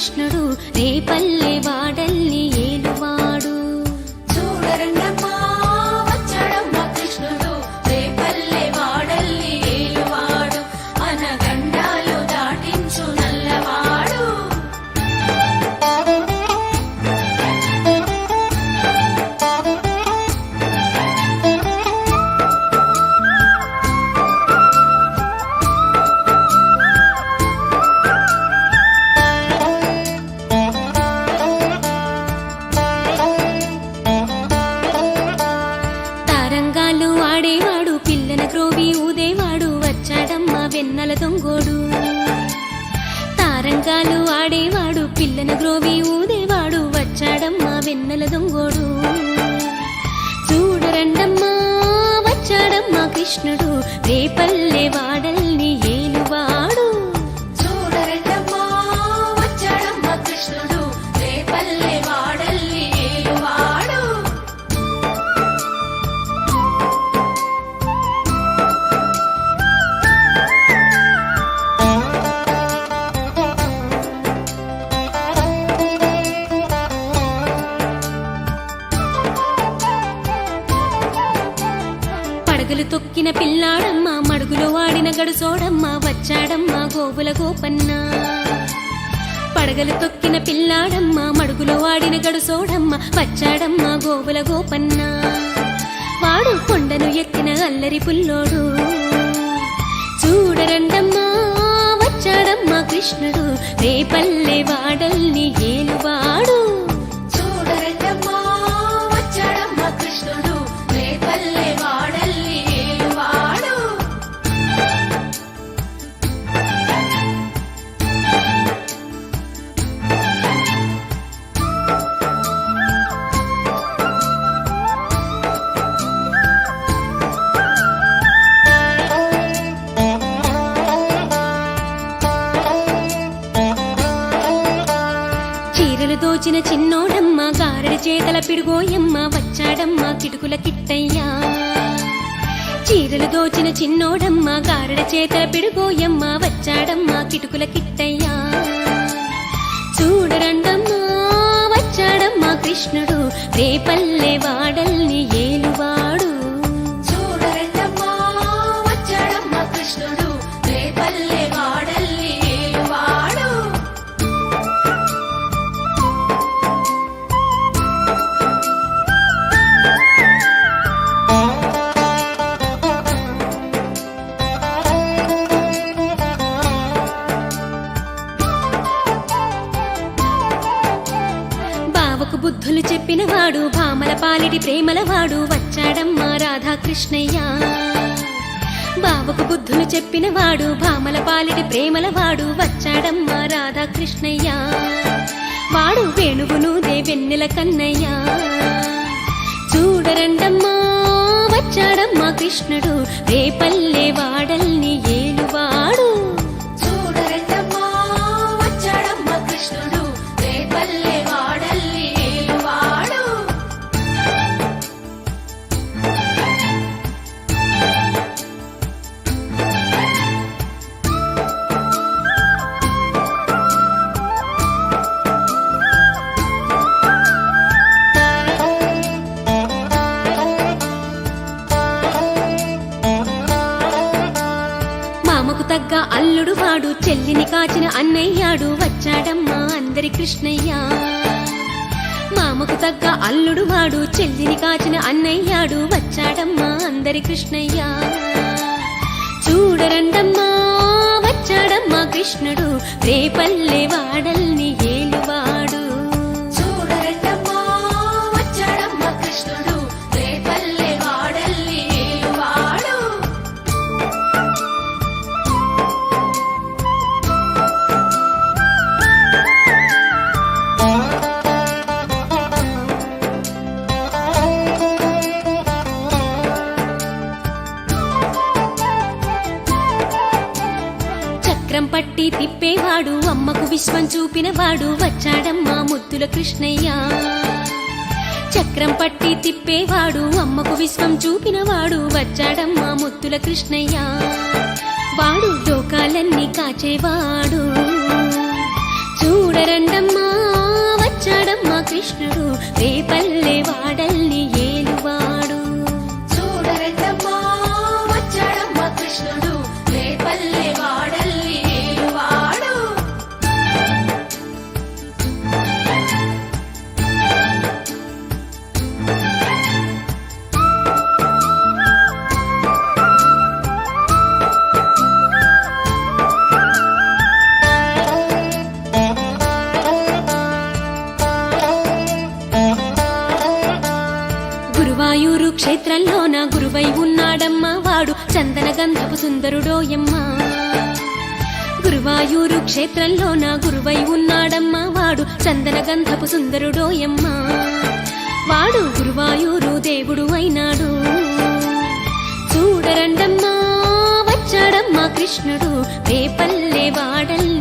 కృష్ణుడు రేపల్లె వాడల్ని ఏలువాడు. చూడరండమ్మా వచ్చాడమ్మ కృష్ణుడు రేపల్లె వాడల్ని ఏలువాడు, అనగండాలు దాటించు నల్లవాడు. తారంగాలు ఆడేవాడు పిల్లన క్రోవి ఊదేవాడు వచ్చాడమ్మ వెన్నెల దొంగోడు. తారంగాలు ఆడేవాడు పిల్లన గ్రోవి ఊదేవాడు వచ్చాడమ్మ వెన్నెల దొంగోడు. చూడరండమ్మా వచ్చాడమ్మ కృష్ణుడు రేపల్లె వాడల్ని ఏలువాడు. చూడరండమ్మా వచ్చాడమ్మ కృష్ణుడు రేపల్లె వాడల్ని ఏలువాడు. పడగలు తొక్కిన పిల్లాడమ్మ మడుగులో వాడిన గడుసోడమ్మ వచ్చాడమ్మ గోవుల గోపన్న. పడగలు తొక్కిన పిల్లాడమ్మ మడుగులో వాడిన గడుసోడమ్మ వచ్చాడమ్మ గోవుల గోపన్న. వాడు కొండను ఎక్కిన అల్లరి పుల్లోడు. చూడరండమ్మా వచ్చాడమ్మ కృష్ణుడు రేపల్లె వాడల్ని ఏలువాడు. చూడరండమ్మా వచ్చాడమ్మ కృష్ణుడు రేపల్లె వాడల్ని ఏలువాడు. చీరలు దోచిన చిన్నోడమ్మ గారడి చేతల పిడుగోయమ్మ వచ్చాడమ్మ కిటుకుల కిట్టయ్యా. చీరలు దోచిన చిన్నోడమ్మ గారడ చేతల పిడుగోయమ్మ వచ్చాడమ్మ కిటుకుల కిట్టయ్యా. చూడరండమ్మా వచ్చాడమ్మ కృష్ణుడు రేపల్లె వాడల్ని ఏలువాడు. చూడరండమ్మా వచ్చాడమ్మ కృష్ణుడు రేపల్లె వాడల్ని ఏలువాడు. బావకు బుద్ధులు చెప్పినవాడు భామల పాలిటి ప్రేమలవాడు వచ్చాడమ్మ రాధాకృష్ణయ్య. బావకు బుద్ధులు చెప్పినవాడు భామల పాలిటి ప్రేమలవాడు వచ్చాడమ్మ రాధాకృష్ణయ్య. వాడు వేణువునూదే వెన్నెల కన్నయ్య. చూడరండమ్మా వచ్చాడమ్మ కృష్ణుడు రేపల్లె వాడల్ని ఏలువాడు. చూడరండమ్మా వచ్చాడమ్మ కృష్ణుడు రేపల్లె వాడల్ని ఏలువాడు. మామకు తగ్గ అల్లుడు వాడు చెల్లిని కాచిన అన్నయ్యాడు వచ్చాడమ్మ అందరి కృష్ణయ్య. మామకు తగ్గ అల్లుడు వాడు చెల్లిని కాచిన అన్నయ్యాడు వచ్చాడమ్మ అందరి కృష్ణయ్య. చూడరండమ్మా వచ్చాడమ్మ కృష్ణుడు రేపల్లె వాడల్ని ఏలువాడు. చూడరండమ్మా వచ్చాడమ్మ కృష్ణుడు రేపల్లె వాడల్ని ఏలువాడు. చక్రం పట్టి తిప్పేవాడు అమ్మకు విశ్వం చూపినవాడు వచ్చాడమ్మా ముద్దుల కృష్ణయ్య. చక్రం పట్టి తిప్పేవాడు అమ్మకు విశ్వం చూపినవాడు వచ్చాడమ్మా ముద్దుల కృష్ణయ్య. వాడు లోకాలన్నీ కాచేవాడు చూడరండమ్మా వచ్చాడమ్మా కృష్ణుడు రేపల్లె వాడల్ని ఏలువాడు చూడరెడ్డమ్మా వచ్చాడమ్మ కృష్ణుడు రేపల్లె వాడల్లి ఏలువాడు గురువాయూరు క్షేత్రంలోన గురువై ఉన్నాడమ్మా వాడు చందన గంధపు సుందరుడోయమ్మా గురువాయూరు క్షేత్రంలోన గురువై ఉన్నాడమ్మా వాడు చందన గంధపు సుందరుడోయమ్మా వాడు గురువాయూరు దేవుడు అయినాడు చూడరండమ్మా వచ్చాడమ్మా కృష్ణుడు రేపల్లె వాడల్ని